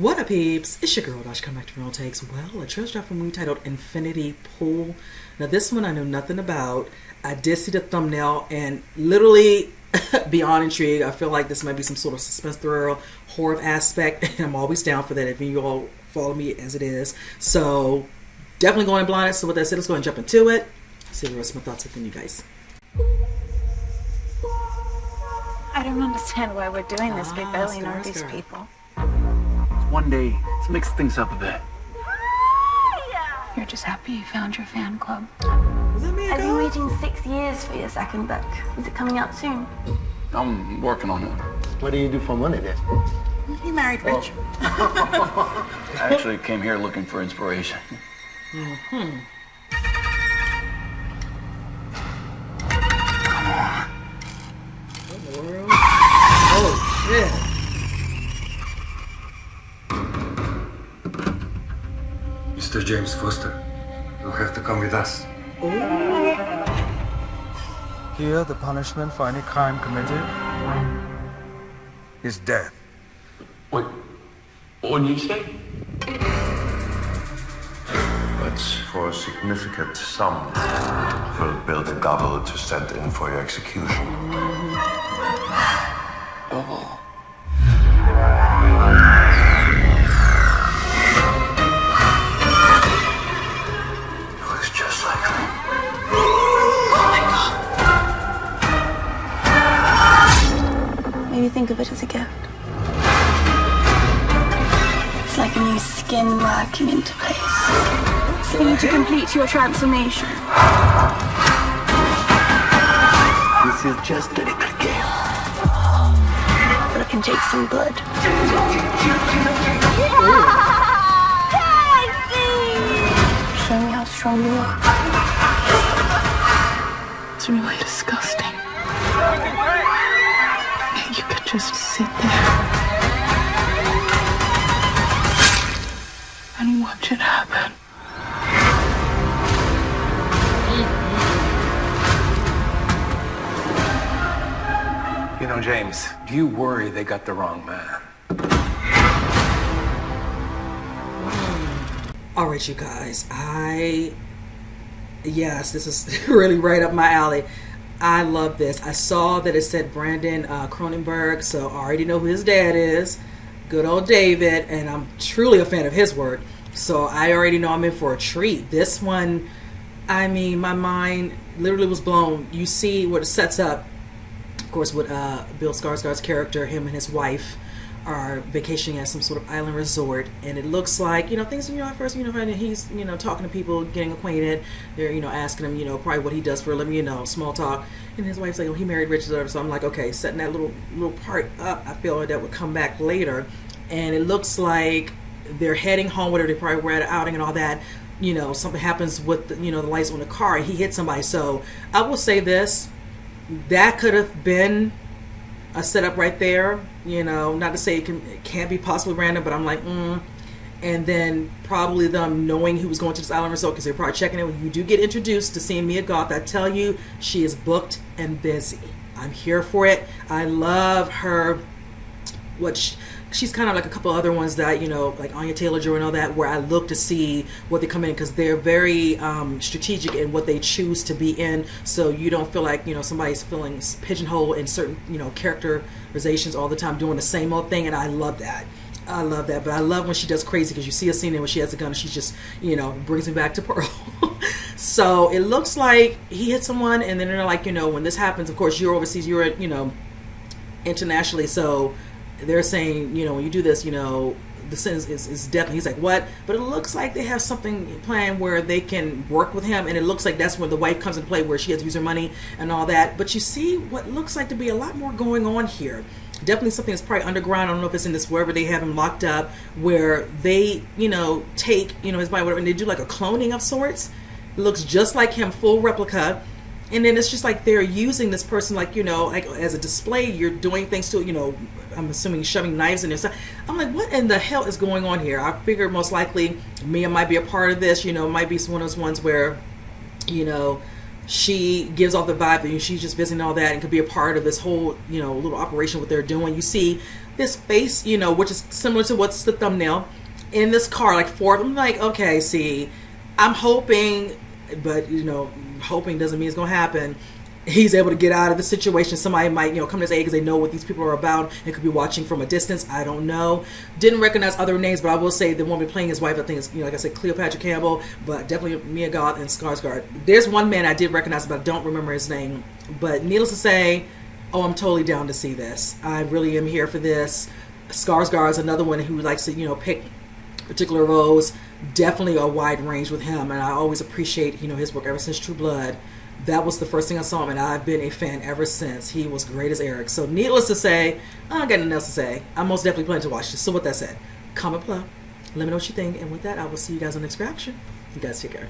What up, peeps? It's your girl, Dash, come back to Real Takes. Well, a trailer drop from a movie titled Infinity Pool. Now, this one I know nothing about. I did see the thumbnail and literally beyond intrigued. I feel like this might be some sort of suspense thriller, horror aspect, and I'm always down for that if you all follow me as it is. So, definitely going blind. So, with that said, let's go and jump into it. See the rest of my thoughts from you guys. I don't understand why we're doing this. We barely know these people. One day, let's mix things up a bit. You're just happy you found your fan club. Is that me? I've been waiting 6 years for your second book. Is it coming out soon? I'm working on it. What do you do for money then? You married rich. I actually came here looking for inspiration. Oh, shit. Mr. James Foster, you'll have to come with us. Here, the punishment for any crime committed is death. What did you say? But for a significant sum, we'll build a double to send in for your execution. Oh. Looks just like me. Maybe think of it as a gift. It's like a new skin working into place. For you to complete your transformation. This is just a little game. But it can take some blood. Show me how strong you are. It's really disgusting. You could just sit there and watch it happen. You know, James, do you worry they got the wrong man? All right, you guys. Yes, this is really right up my alley. I love this. I saw that it said Brandon Cronenberg, so I already know who his dad is. Good old David, and I'm truly a fan of his work. So I already know I'm in for a treat. This one, I mean, my mind literally was blown. You see what it sets up, of course, with Bill Skarsgård's character, him and his wife are vacationing at some sort of island resort, and it looks like, things, at first, he's, talking to people, getting acquainted. They're, asking him, probably what he does for a living, small talk. And his wife's like, oh, he married rich, so I'm like, okay, setting that little part up, I feel like that would come back later. And it looks like they're heading home, whatever, they probably were at an outing and all that. Something happens with, the lights on the car, he hits somebody. So I will say this, that could have been a setup right there, not to say it can't be possibly random, but I'm like, And then probably them knowing he was going to this island resort, because they're probably checking it. When you do get introduced to seeing Mia Goth, I tell you, she is booked and busy. I'm here for it. I love her. She's kind of like a couple other ones that, like Anya Taylor-Joy and all that, where I look to see what they come in, because they're very strategic in what they choose to be in, so you don't feel like, somebody's feeling pigeonholed in certain, characterizations all the time, doing the same old thing, and I love that. But I love when she does crazy, because you see a scene when she has a gun and she just, brings me back to Pearl. So it looks like he hit someone, and then they're like, when this happens, of course, you're overseas, you're, internationally, so they're saying, when you do this, the sentence is definitely, he's like, what? But it looks like they have something planned where they can work with him, and it looks like that's where the wife comes into play, where she has to use her money and all that. But you see what looks like to be a lot more going on here. Definitely something that's probably underground. I don't know if it's in this, wherever they have him locked up, where they, take, his body, whatever, and they do like a cloning of sorts. It looks just like him, full replica. And then it's just like they're using this person, like, like as a display. You're doing things to, I'm assuming shoving knives in there. So I'm like, what in the hell is going on here? I figure most likely Mia might be a part of this. Might be one of those ones where, she gives off the vibe that she's just visiting all that and could be a part of this whole, little operation, what they're doing. You see, this face, you know, which is similar to what's the thumbnail, in this car, like Ford. I'm like, okay, see, I'm hoping, but you know, hoping doesn't mean it's gonna happen. He's able to get out of the situation. Somebody might, you know, come to his aid because they know what these people are about and could be watching from a distance. I don't know. Didn't recognize other names, but I will say the woman playing his wife, I think is, you know, like I said, Cleopatra Campbell, but definitely Mia Goth and Skarsgård. There's one man I did recognize, but I don't remember his name. But needless to say, oh, I'm totally down to see this. I really am here for this. Skarsgård is another one who likes to, you know, pick particular roles. Definitely a wide range with him, and I always appreciate, you know, his work ever since True Blood. That was the first thing I saw him, and I've been a fan ever since. He was great as Eric. So needless to say, I don't got nothing else to say. I'm most definitely planning to watch this. So with that said, comment below. Let me know what you think. And with that, I will see you guys on the next reaction. You guys take care.